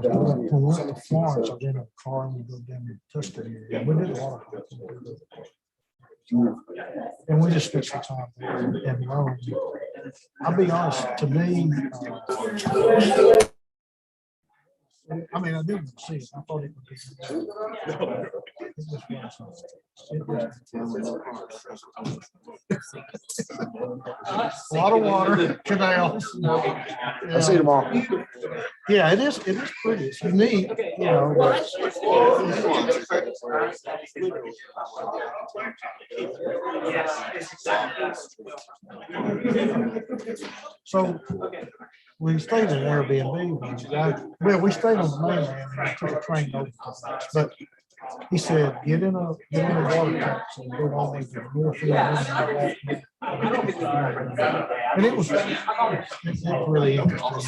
When we went to Florence, I did a car and we go down to Tuscany area. We did a lot of hiking. And we just spent some time there in Rome. I'll be honest, to me, I mean, I didn't see it. I thought it would be. A lot of water, canals. I'll see you tomorrow. Yeah, it is pretty. It's unique, you know. But so we stayed in Airbnb. Well, we stayed on the mainland and I took a train over to us. But he said, get in a water taxi and go all the way to the north end. And it was really interesting.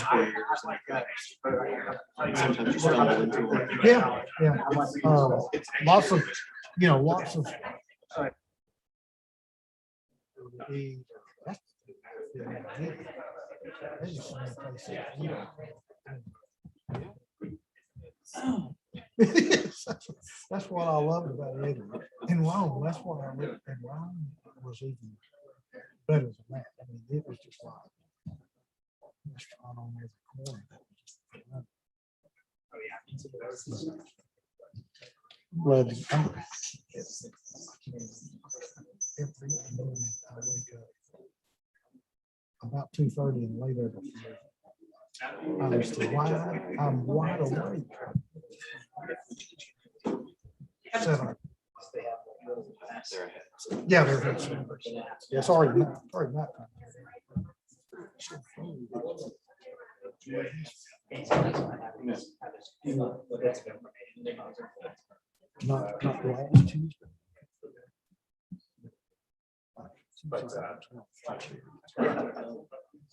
Yeah. Lots of. That's what I loved about Italy. In Rome, that's what I lived in. Rome was even better than that. I mean, it was just like a restaurant on every corner. Well, every morning I wake up about 2:30 and lay there before. I'm wide awake. 7. Yeah, they're head sleepers. Yeah, sorry, not time. Not last Tuesday.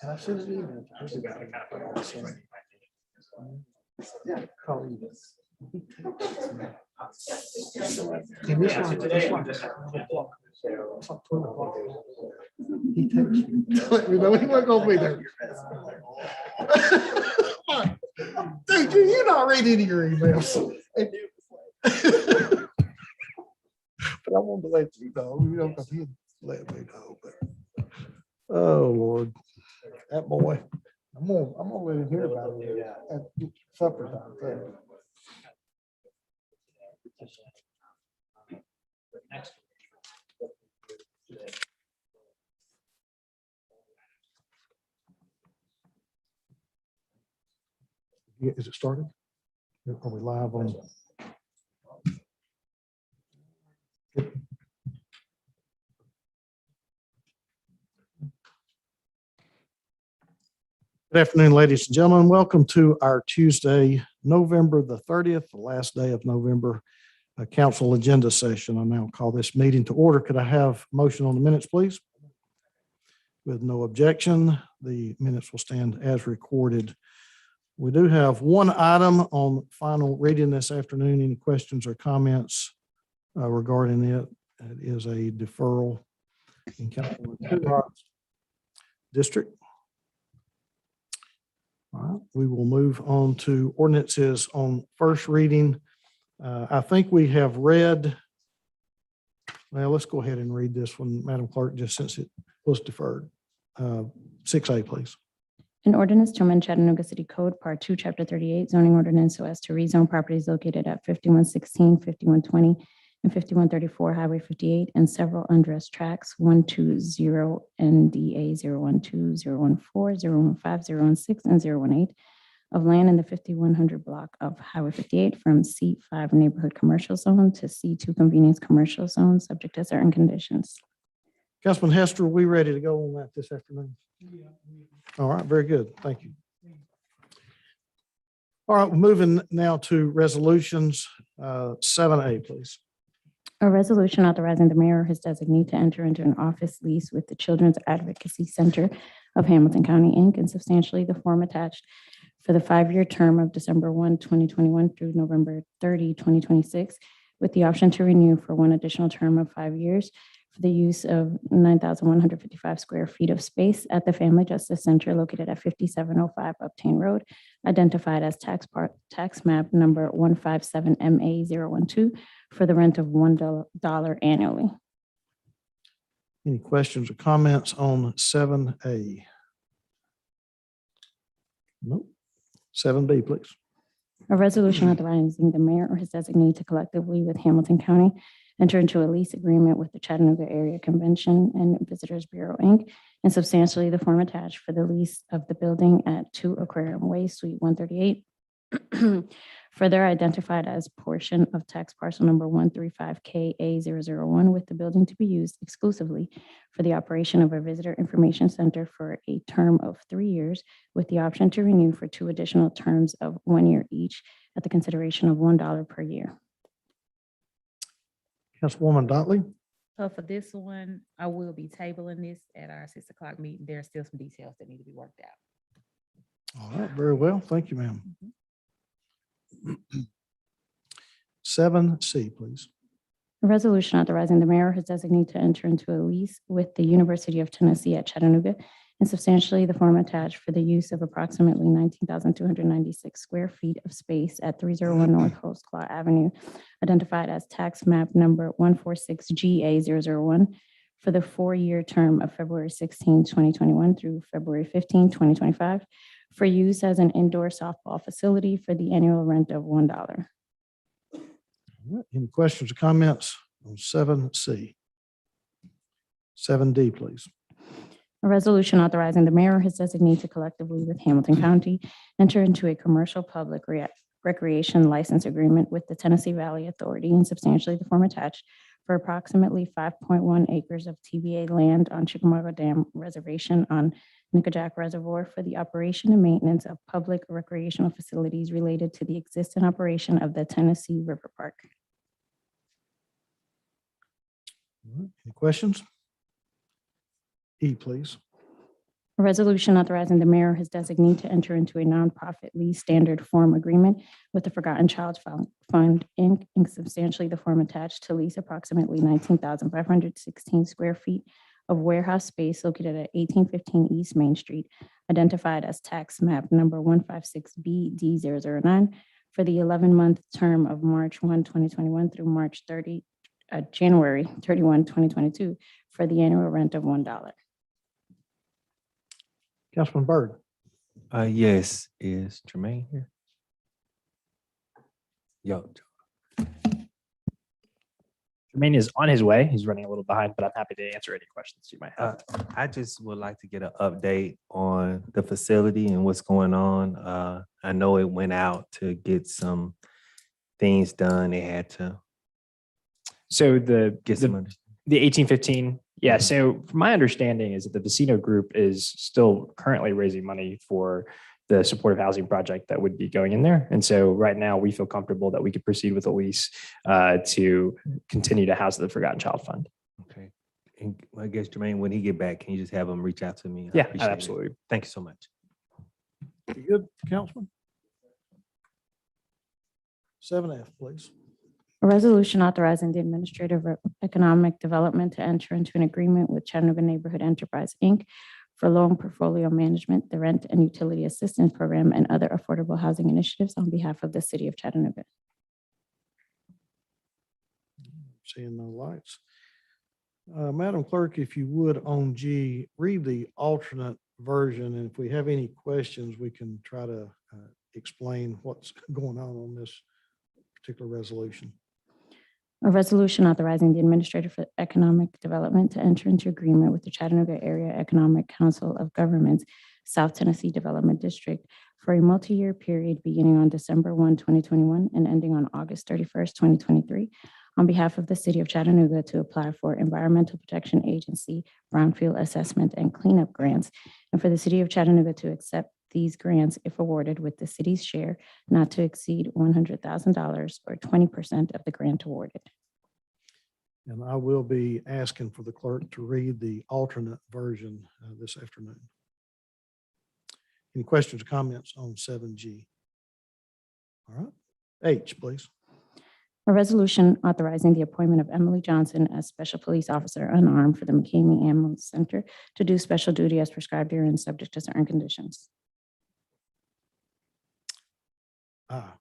And I said it even. Yeah, call you this. And this one, it's like 12 o'clock. He texts me. Let me know he wasn't gonna be there. Dude, you're not reading any of your emails. But I wanted to let you know. You know, because he let me know. But oh Lord, that boy. I'm gonna let him hear about it at supper time. Is it started? Are we live on? Good afternoon, ladies and gentlemen. Welcome to our Tuesday, November the 30th, the last day of November, council agenda session. I now call this meeting to order. Could I have a motion on the minutes, please? With no objection, the minutes will stand as recorded. We do have one item on final reading this afternoon. Any questions or comments regarding it? It is a deferral in Councilman Coonrod's district. All right, we will move on to ordinances on first reading. I think we have read, well, let's go ahead and read this one, Madam Clerk, just since it was deferred. 6A, please. An ordinance to amend Chattanooga City Code, Part 2, Chapter 38, zoning ordinance so as to rezone properties located at 5116, 5120, and 5134 Highway 58 and several undressed tracks 120 NDA 012, 014, 015, 016, and 018 of land in the 5100 block of Highway 58 from C5 neighborhood commercial zone to C2 convenience commercial zone, subject to certain conditions. Councilman Hester, are we ready to go on that this afternoon? Yeah. All right, very good. Thank you. All right, we're moving now to resolutions. 7A, please. A resolution authorizing the mayor or his designee to enter into an office lease with the Children's Advocacy Center of Hamilton County, Inc., and substantially the form attached for the 5-year term of December 1, 2021 through November 30, 2026, with the option to renew for one additional term of 5 years for for the use of 9,155 square feet of space at the Family Justice Center located at 5705 Upton Road, identified as tax map number 157MA012 for the rent of $1 annually. Any questions or comments on 7A? Nope. 7B, please. A resolution authorizing the mayor or his designee to collectively with Hamilton County enter into a lease agreement with the Chattanooga Area Convention and Visitors Bureau, Inc., and substantially the form attached for the lease of the building at 2 Aquarium Way, Suite 138, further identified as portion of tax parcel number 135KA001, with the building to be used exclusively for the operation of a visitor information center for a term of 3 years, with the option to renew for 2 additional terms of 1 year each at the consideration of $1 per year. Councilwoman Dotley. For this one, I will be tabling this at our 6 o'clock meeting. There are still some details that need to be worked out. All right, very well. Thank you, ma'am. 7C, please. A resolution authorizing the mayor or his designee to enter into a lease with the University of Tennessee at Chattanooga and substantially the form attached for the use of approximately 19,296 square feet of space at 301 North Holtzclaw Avenue, identified as tax map number 146GA001 for the 4-year term of February 16, 2021 through February 15, 2025, for use as an indoor softball facility for the annual rent of $1. All right, any questions or comments on 7C? 7D, please. A resolution authorizing the mayor or his designee to collectively with Hamilton County enter into a commercial public recreation license agreement with the Tennessee Valley Authority and substantially the form attached for approximately 5.1 acres of TVA land on Chickamauga Dam Reservation on Nickajack Reservoir for the operation and maintenance of public recreational facilities related to the existing operation of the Tennessee River Park. All right, any questions? E, please. A resolution authorizing the mayor or his designee to enter into a nonprofit lease standard form agreement with the Forgotten Child Fund, Inc., and substantially the form attached to lease approximately 19,516 square feet of warehouse space located at 1815 East Main Street, identified as tax map number 156BD009 for the 11-month term of March 1, 2021 through January 31, 2022 for the annual rent of $1. Councilman Byrd. Yes, is Jermaine here? Yo, Jermaine is on his way. He's running a little behind, but I'm happy to answer any questions you might have. I just would like to get an update on the facility and what's going on. I know it went out to get some things done. They had to So get some the 1815, yeah. Mhm. So from my understanding is that the Vecino Group is still currently raising money for the supportive housing project that would be going in there. And so right now we feel comfortable that we could proceed with a lease to continue to house the Forgotten Child Fund. Okay. And I guess Jermaine, when he get back, can you just have him reach out to me? I Yeah, appreciate it. absolutely. Thank you so much. You good, Councilman? 7F, please. A resolution authorizing the Administrator of Economic Development to enter into an agreement with Chattanooga Neighborhood Enterprise, Inc. for loan portfolio management, the rent and utility assistance program, and other affordable housing initiatives on behalf of the city of Chattanooga. Seeing no lights. Madam Clerk, if you would, on G, read the alternate version, and if we have any questions, we can try to explain what's going on this particular resolution. A resolution authorizing the Administrator for Economic Development to enter into agreement with the Chattanooga Area Economic Council of Governments, South Tennessee Development District for a multi-year period beginning on December 1, 2021 and ending on August 31st, 2023, on behalf of the city of Chattanooga to apply for Environmental Protection Agency brownfield assessment and cleanup grants, and for the city of Chattanooga to accept these grants if awarded with the city's share not to exceed $100,000 or 20% of the grant awarded. And I will be asking for the clerk to read the alternate version this afternoon. Any questions or comments on 7G? All right. H, please. A resolution authorizing the appointment of Emily Johnson as Special Police Officer unarmed for the McCamey Ambulance Center to do special duty as prescribed herein, subject to certain conditions. Ah,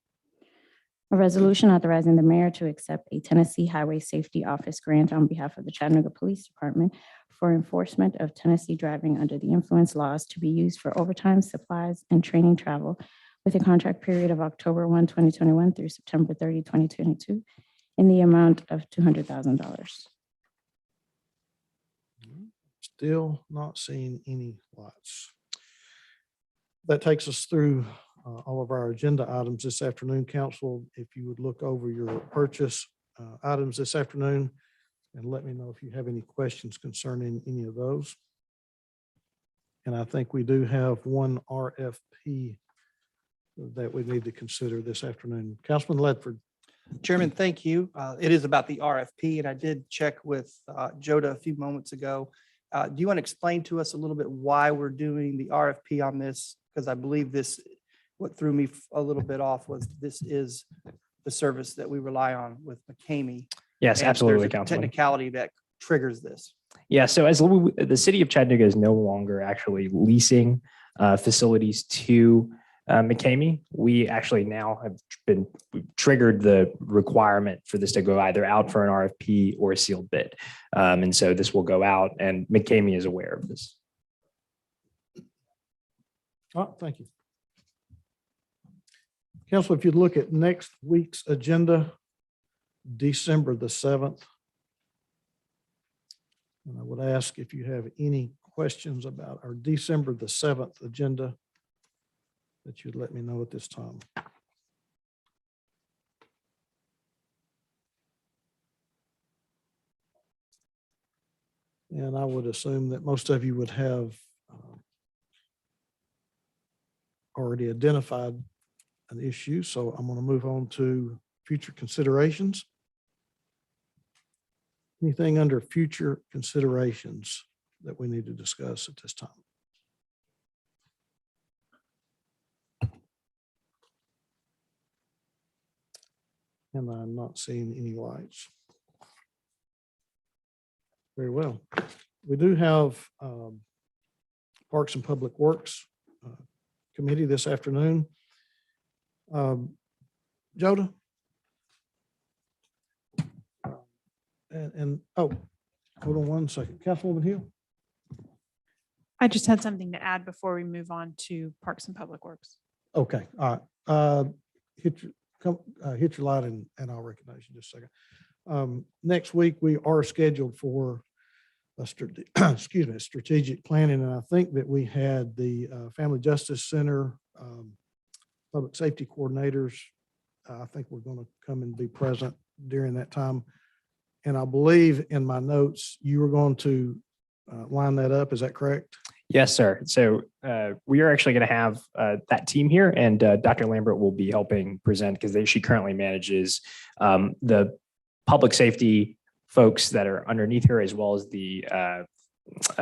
A resolution authorizing the mayor to accept a Tennessee Highway Safety Office grant on behalf of the Chattanooga Police Department for enforcement of Tennessee driving under the influence laws to be used for overtime, supplies, and training travel with a contract period of October 1, 2021 through September 30, 2022, in the amount of $200,000. still not seeing any lights. That takes us through all of our agenda items this afternoon. Council, if you would look over your purchase items this afternoon and let me know if you have any questions concerning any of those. And I think we do have one RFP that we need to consider this afternoon. Councilman Ledford. Chairman, thank you. It is about the RFP, and I did check with Joda a few moments ago. Do you want to explain to us a little bit why we're doing the RFP on this? Because I believe this, what threw me a little bit off was this is the service that we rely on with McCamey. Yes, And absolutely, there's a Councilman. technicality that triggers this. Yeah, so as the city of Chattanooga is no longer actually leasing facilities to McCamey, we actually now have we've triggered the requirement for this to go either out for an RFP or a sealed bid. And so this will go out, and McCamey is aware of this. Oh, thank you. Council, if you'd look at next week's agenda, December the 7th. And I would ask if you have any questions about our December the 7th agenda that you'd let me know at this time. And I would assume that most of you would have already identified an issue. So I'm going to move on to future considerations. Anything under future considerations that we need to discuss at this time? And I'm not seeing any lights. Very well. We do have Parks and Public Works Committee this afternoon. Joda? And oh, hold on one second. Councilwoman Hill? I just had something to add before we move on to Parks and Public Works. Okay, all right. Hit your light and I'll recognize you just a second. Next week, we are scheduled for a strategic planning. And I think that we had the Family Justice Center, public safety coordinators. I think we're going to come and be present during that time. And I believe in my notes, you were going to line that up. Is that correct? Yes, sir. So we are actually going to have that team here, and Dr. Lambert will be helping present because she currently manages the public safety folks that are underneath her, as well as the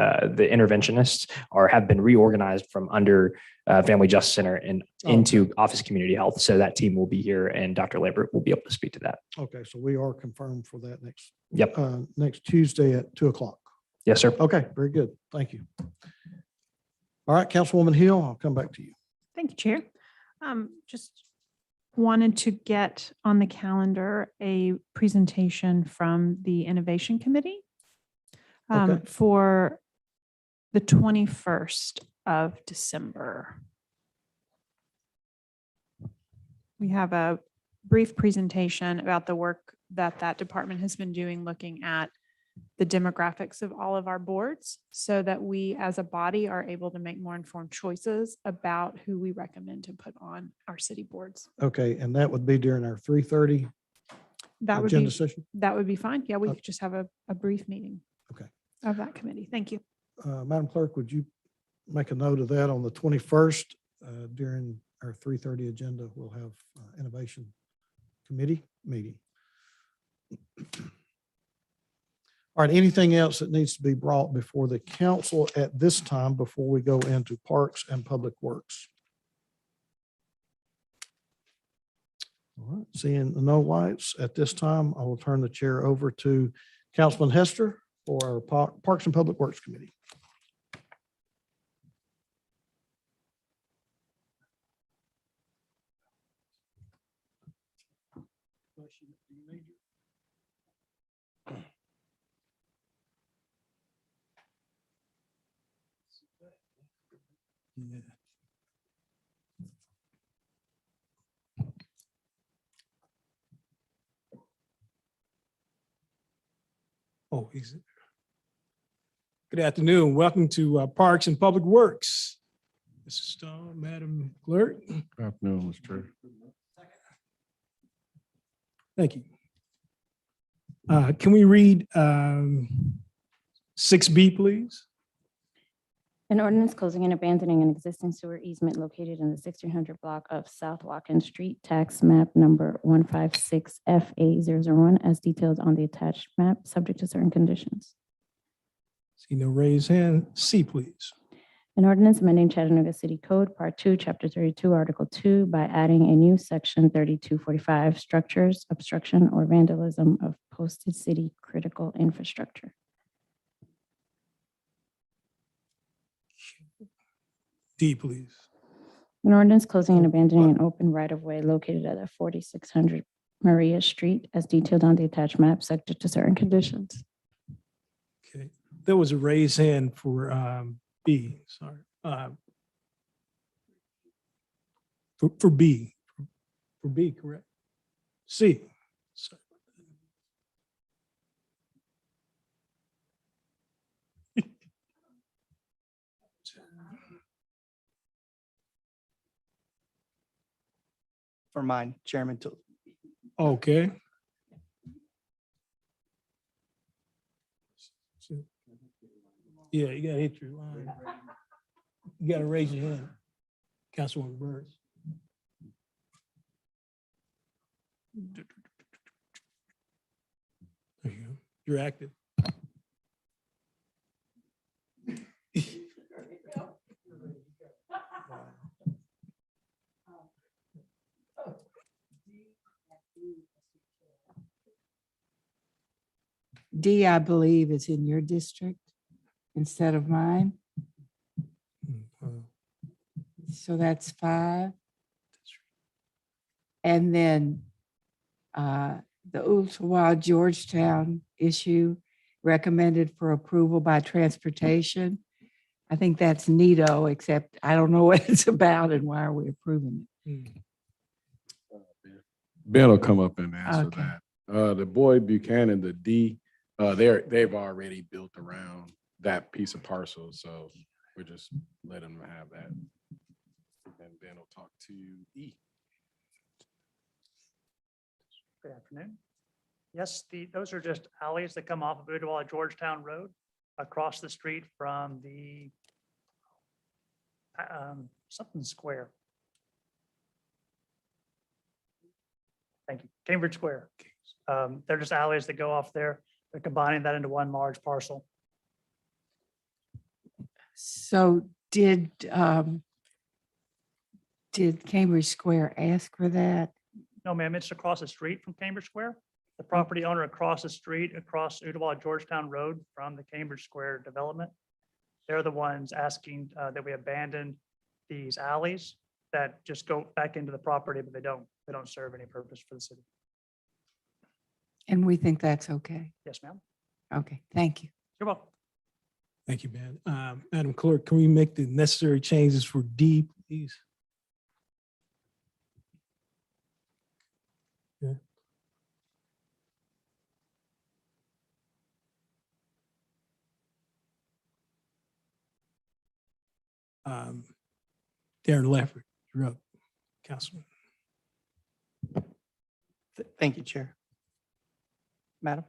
interventionists have been reorganized from under Family Justice Center and into Office of Community Health. So that team will be here, and Dr. Lambert will be able to speak to that. Okay, so we are confirmed for that Yep. Next Tuesday at 2:00. Yes, sir. Okay, very good. Thank you. All right, Councilwoman Hill, I'll come back to you. Thank you, Chair. Just wanted to get on the calendar a presentation from the Innovation Committee Okay. for the 21st of December. We have a brief presentation about the work that that department has been doing, looking at the demographics of all of our boards so that we as a body are able to make more informed choices about who we recommend to put on our city boards. Okay, and that would be during our 3:30 That would agenda be, session? that would be fine. Yeah, we Okay. could just have a brief meeting. Okay. Of that committee. Thank you. Madam Clerk, would you make a note of that on the 21st during our 3:30 agenda? We'll have Innovation Committee meeting. All right, anything else that needs to be brought before the council at this time before we go into Parks and Public Works? All right, seeing no lights at this time, I will turn the chair over to Councilman Hester for our Parks and Public Works Committee. Yeah. Oh, he's. Good afternoon. Welcome to Parks and Public Works. Mr. Stone, Madam Clerk. Good afternoon, Mr. Chair. Thank you. Can we read 6B, please? An ordinance closing and abandoning an existing sewer easement located in the 1600 block of South Watkins Street, tax map number 156FA001, as detailed on the attached map, subject to certain conditions. See no raised hand. C, please. An ordinance amending Chattanooga City Code, Part 2, Chapter 32, Article 2, by adding a new section 3245, structures, obstruction, or vandalism of posted city critical infrastructure. D, please. An ordinance closing and abandoning an open right-of-way located at 4600 Maria Street, as detailed on the attached map, subject to certain conditions. Okay. There was a raised hand for B, sorry. For B. For B, correct. C. Sorry. For mine, Chairman. Okay. Yeah, you gotta hit your line. You gotta raise your hand. Councilwoman Burns. There you go. You're active. D, I believe, is in your district instead of mine. So that's 5. And then the Ooltewah Georgetown issue recommended for approval by transportation. I think that's neato, except I don't know what it's about and why are we approving it? Ben will come up and answer Okay. that. The Boyd Buchanan, the D, they've already built around that piece of parcel, so we're just letting them have that. And Ben will talk to E. Good afternoon. Yes, those are just alleys that come off of Ooltewah Georgetown Road across the street from the something square. Thank you, Cambridge Square. They're just alleys that go off there. They're combining that into one large parcel. So did Cambridge Square ask for that? No, ma'am, it's across the street from Cambridge Square. The property owner across the street, across Ooltewah Georgetown Road from the Cambridge Square development. They're the ones asking that we abandon these alleys that just go back into the property, but they don't serve any purpose for the city. And we think that's okay. Yes, ma'am. Okay, thank you. You're welcome. Thank you, man. Madam Clerk, can we make the necessary changes for D, please? Yeah. Darren Leffert, you're up, Councilman. Thank you, Chair. Madam.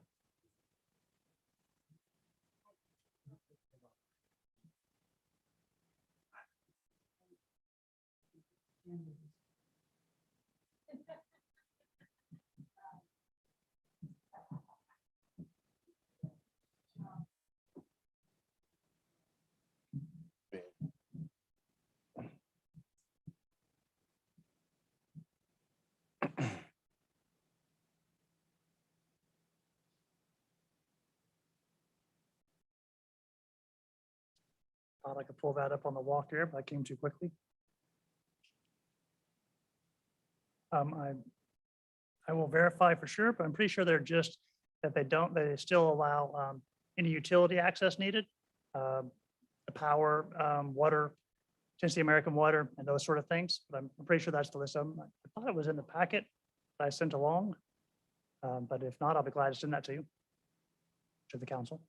Thought I could pull that up on the walk here, but I came too quickly. I will verify for sure, but I'm pretty sure they're just that they still allow any utility access needed. The power, water, Tennessee American Water, and those sort of things. But I'm pretty sure that's the list of them. I thought it was in the packet that I sent along. But if not, I'll be glad to send that to you, to the council.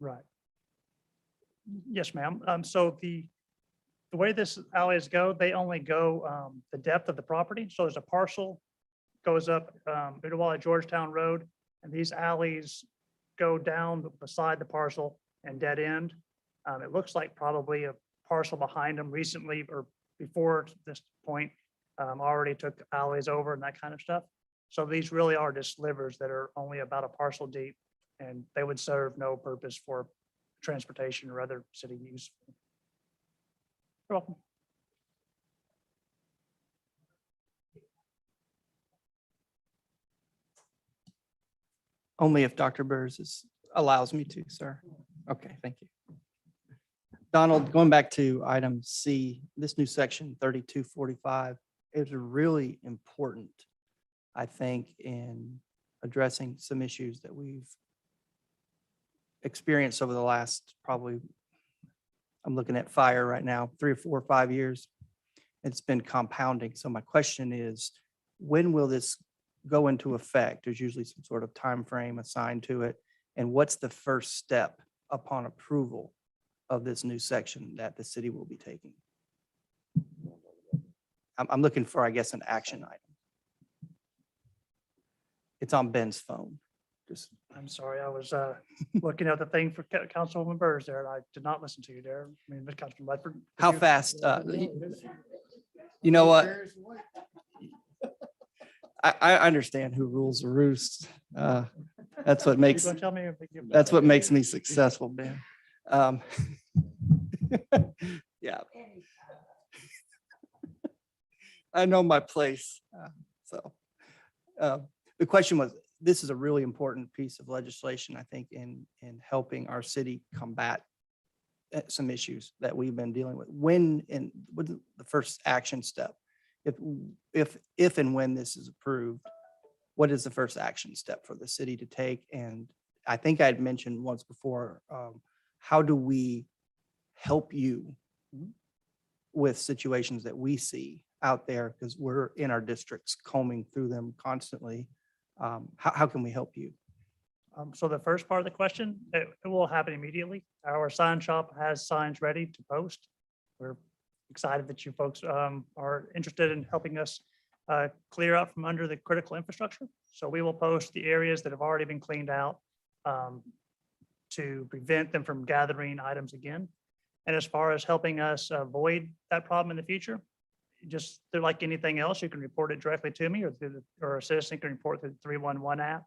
Right. Yes, ma'am. So the way this alleys go, they only go the depth of the property. So there's a parcel goes up Udawa Georgetown Road, and these alleys go down beside the parcel and dead end. It looks like probably a parcel behind them recently or before this point already took alleys over and that kind of stuff. So these really are just slivers that are only about a parcel deep, and they would serve no purpose for transportation or other city use. You're welcome. Only if Dr. Burrs allows me to, sir. Okay, thank you. Donald, going back to item C, this new section 3245 is really important, I think, in addressing some issues that we've experienced over the last probably, I'm looking at fire right now, 3 or 4 or 5 years. It's been compounding. So my question is, when will this go into effect? There's usually some sort of time frame assigned to it. And what's the first step upon approval of this new section that the city will be taking? I'm looking for, I guess, an action item. It's on Ben's phone. Just, I'm sorry, I was looking at the thing for Councilwoman Burrs there, and I did not listen to you there. I mean, Councilman Ledford. how fast? You know what? I understand who rules the roost. That's what makes, You gonna tell me if you- that's what makes me successful, Ben. Yeah. I know my place. The question was, this is a really important piece of legislation, I think, in helping our city combat some issues that we've been dealing with. When and what the first action step? If and when this is approved, what is the first action step for the city to take? And I think I'd mentioned once before, how do we help you with situations that we see out there? Because we're in our districts combing through them constantly. How can we help you? So the first part of the question, it will happen immediately. Our sign shop has signs ready to post. We're excited that you folks are interested in helping us clear out from under the critical infrastructure. So we will post the areas that have already been cleaned out to prevent them from gathering items again. And as far as helping us avoid that problem in the future, just like anything else, you can report it directly to me, or a citizen can report through the 311 app,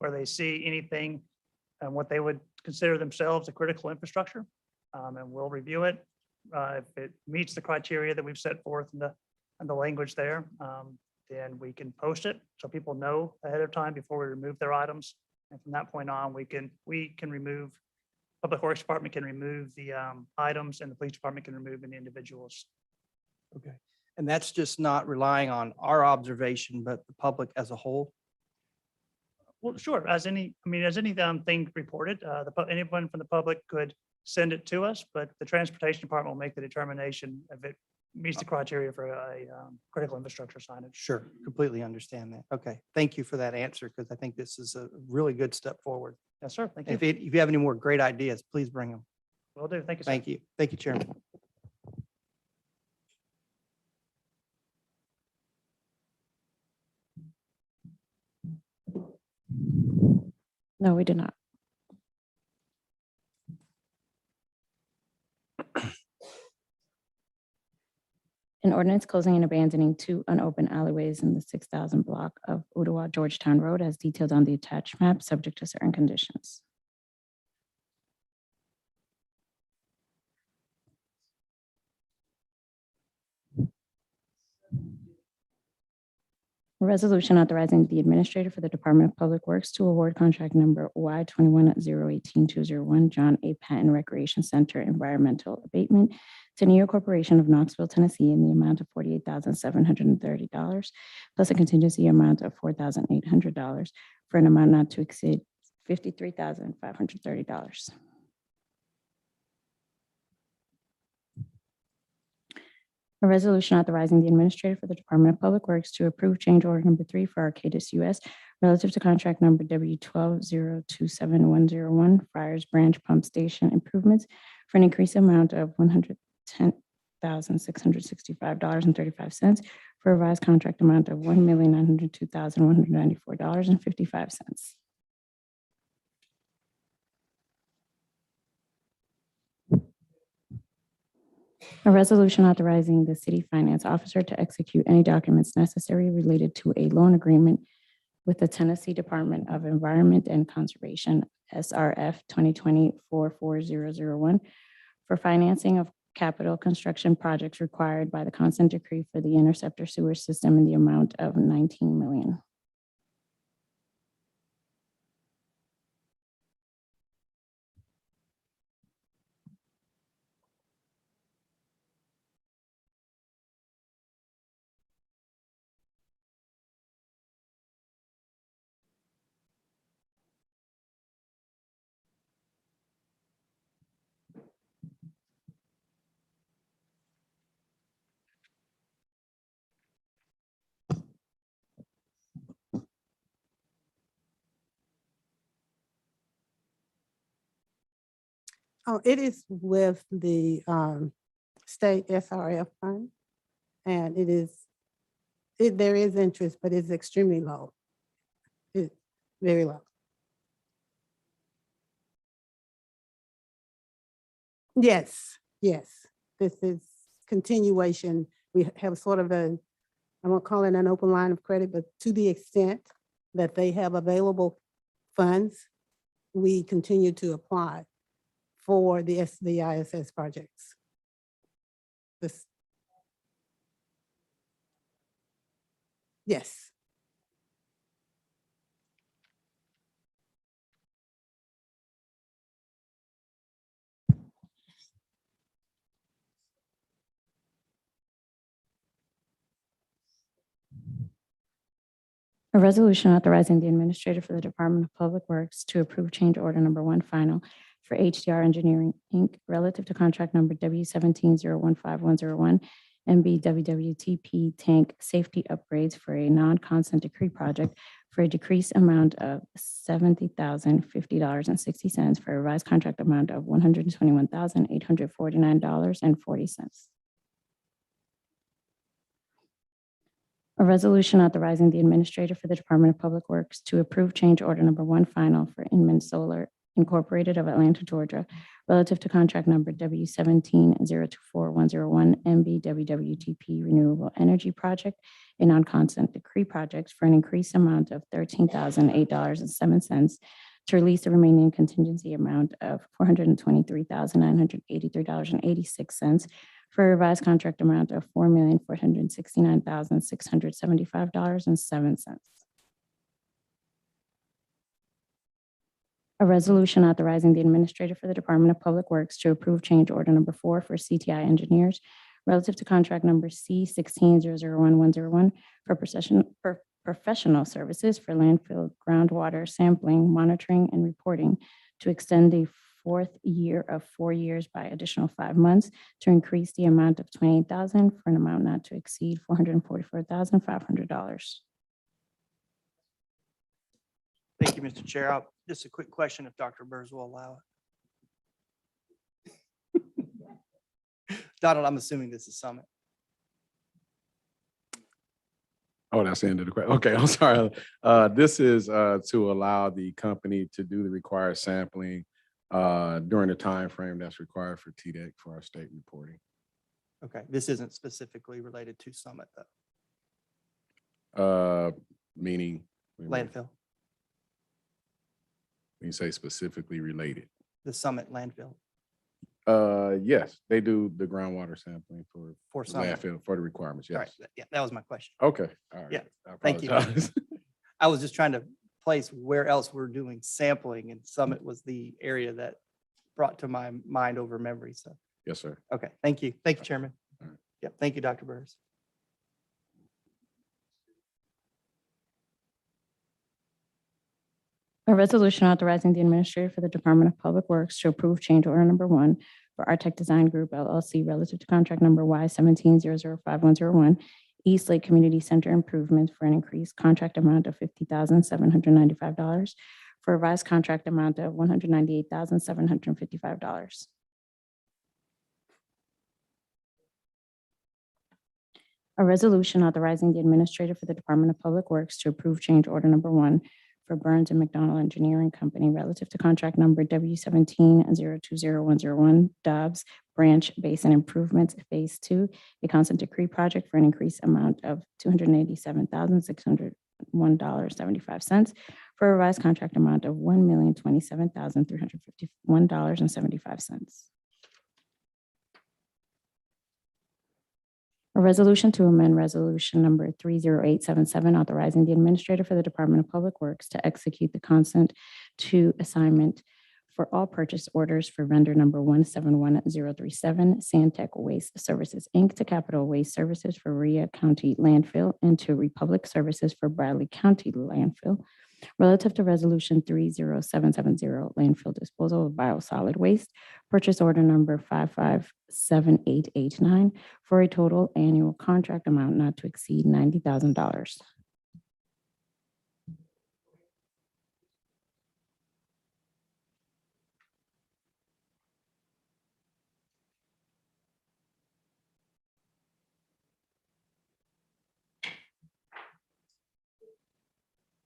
where they see anything and what they would consider themselves a critical infrastructure, and we'll review it. If it meets the criteria that we've set forth in the language there, then we can post it so people know ahead of time before we remove their items. And from that point on, we can remove, Public Works Department can remove the items, and the police department can remove any individuals. Okay. And that's just not relying on our observation, but the public as a whole? Well, sure, as any thing reported, anyone from the public could send it to us, but the transportation department will make the determination if it meets the criteria for a critical infrastructure signage. Sure, completely understand that. Okay, thank you for that answer, because I think this is a really good step forward. Yes, sir. Thank you. If you have any more great ideas, please bring them. Will do. Thank you, sir. Thank you. Thank you, Chairman. No, we did not. An ordinance closing and abandoning 2 unopened alleyways in the 6,000 block of Udawa Georgetown Road as detailed on the attached map, subject to certain conditions. A resolution authorizing the administrator for the Department of Public Works to award contract number Y 21-018-201 John A. Patton Recreation Center Environmental Abatement to New York Corporation of Knoxville, Tennessee, in the amount of $48,730, plus a contingency amount of $4,800 for an amount not to exceed $53,530. A resolution authorizing the administrator for the Department of Public Works to approve change order number 3 for Arcadis US relative to contract number W12-027101 Friars Branch Pump Station Improvements for an increased amount of $110,665.35 for a revised contract amount of $1,902,194.55. A resolution authorizing the city finance officer to execute any documents necessary related to a loan agreement with the Tennessee Department of Environment and Conservation, SRF 2020-44001, for financing of capital construction projects required by the consent decree for the interceptor sewer system in the amount of $19 million. Oh, it is with the state SRF fund. And there is interest, but it's extremely low. It's very low. Yes, yes. This is continuation. We have sort of I won't call it an open line of credit, but to the extent that they have available funds, we continue to apply for the ISS projects. Yes. A resolution authorizing the administrator for the Department of Public Works to approve change order number 1 final for HDR Engineering, Inc. relative to contract number W17-015101 MBWWTP tank safety upgrades for a non-consent decree project for a decreased amount of $70,050.60 for a revised contract amount of $121,849.40. A resolution authorizing the administrator for the Department of Public Works to approve change order number 1 final for Inman Solar Incorporated of Atlanta, Georgia, relative to contract number W17-024101 MBWWTP Renewable Energy Project, a non-consent decree project for an increased amount of $13,008.07 to release the remaining contingency amount of $423,983.86 for a revised contract amount of $4,469,675.07. A resolution authorizing the administrator for the Department of Public Works to approve change order number 4 for CTI Engineers relative to contract number C16001101 for professional services for landfill groundwater sampling, monitoring, and reporting to extend the 4th year of 4 years by additional 5 months to increase the amount of $28,000 for an amount not to exceed $444,500. Thank you, Mr. Chair. Just a quick question if Dr. Burrs will allow it. Donald, I'm assuming this is Summit. Oh, that's the end of the question. Okay, I'm sorry. This is to allow the company to do the required sampling during the time frame that's required for TDEC for our state reporting. Okay, this isn't specifically related to Summit, though. Meaning? Landfill, When you say specifically related? the Summit landfill. Yes, they do the groundwater sampling For the some. landfill, for the requirements, All right, yes. yeah, that was my question. Okay, all right. Yeah, I thank you. apologize. I was just trying to place where else we're doing sampling, and Summit was the area that brought to my mind over memory. So, Yes, sir. okay, thank you. Thank you, Chairman. All right. Yep, thank you, Dr. Burris. A resolution authorizing the administrator for the Department of Public Works to approve change order number 1 for Artec Design Group LLC relative to contract number Y17005101 East Lake Community Center improvements for an increased contract amount of $50,795 for a revised contract amount of $198,755. A resolution authorizing the administrator for the Department of Public Works to approve change order number 1 for Burns and McDonald Engineering Company relative to contract number W17020101 Dobbs Branch Basin Improvements Phase 2, a consent decree project for an increased amount of $287,601.75 for a revised contract amount of $1,027,351.75. A resolution to amend resolution number 30877, authorizing the administrator for the Department of Public Works to execute the consent to assignment for all purchase orders for vendor number 171037, Santec Waste Services, Inc., to Capital Waste Services for Rhea County Landfill and to Republic Services for Bradley County Landfill, relative to resolution 30770, landfill disposal of biosolid waste, purchase order number 557889 for a total annual contract amount not to exceed $90,000.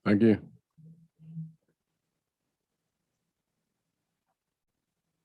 Thank you.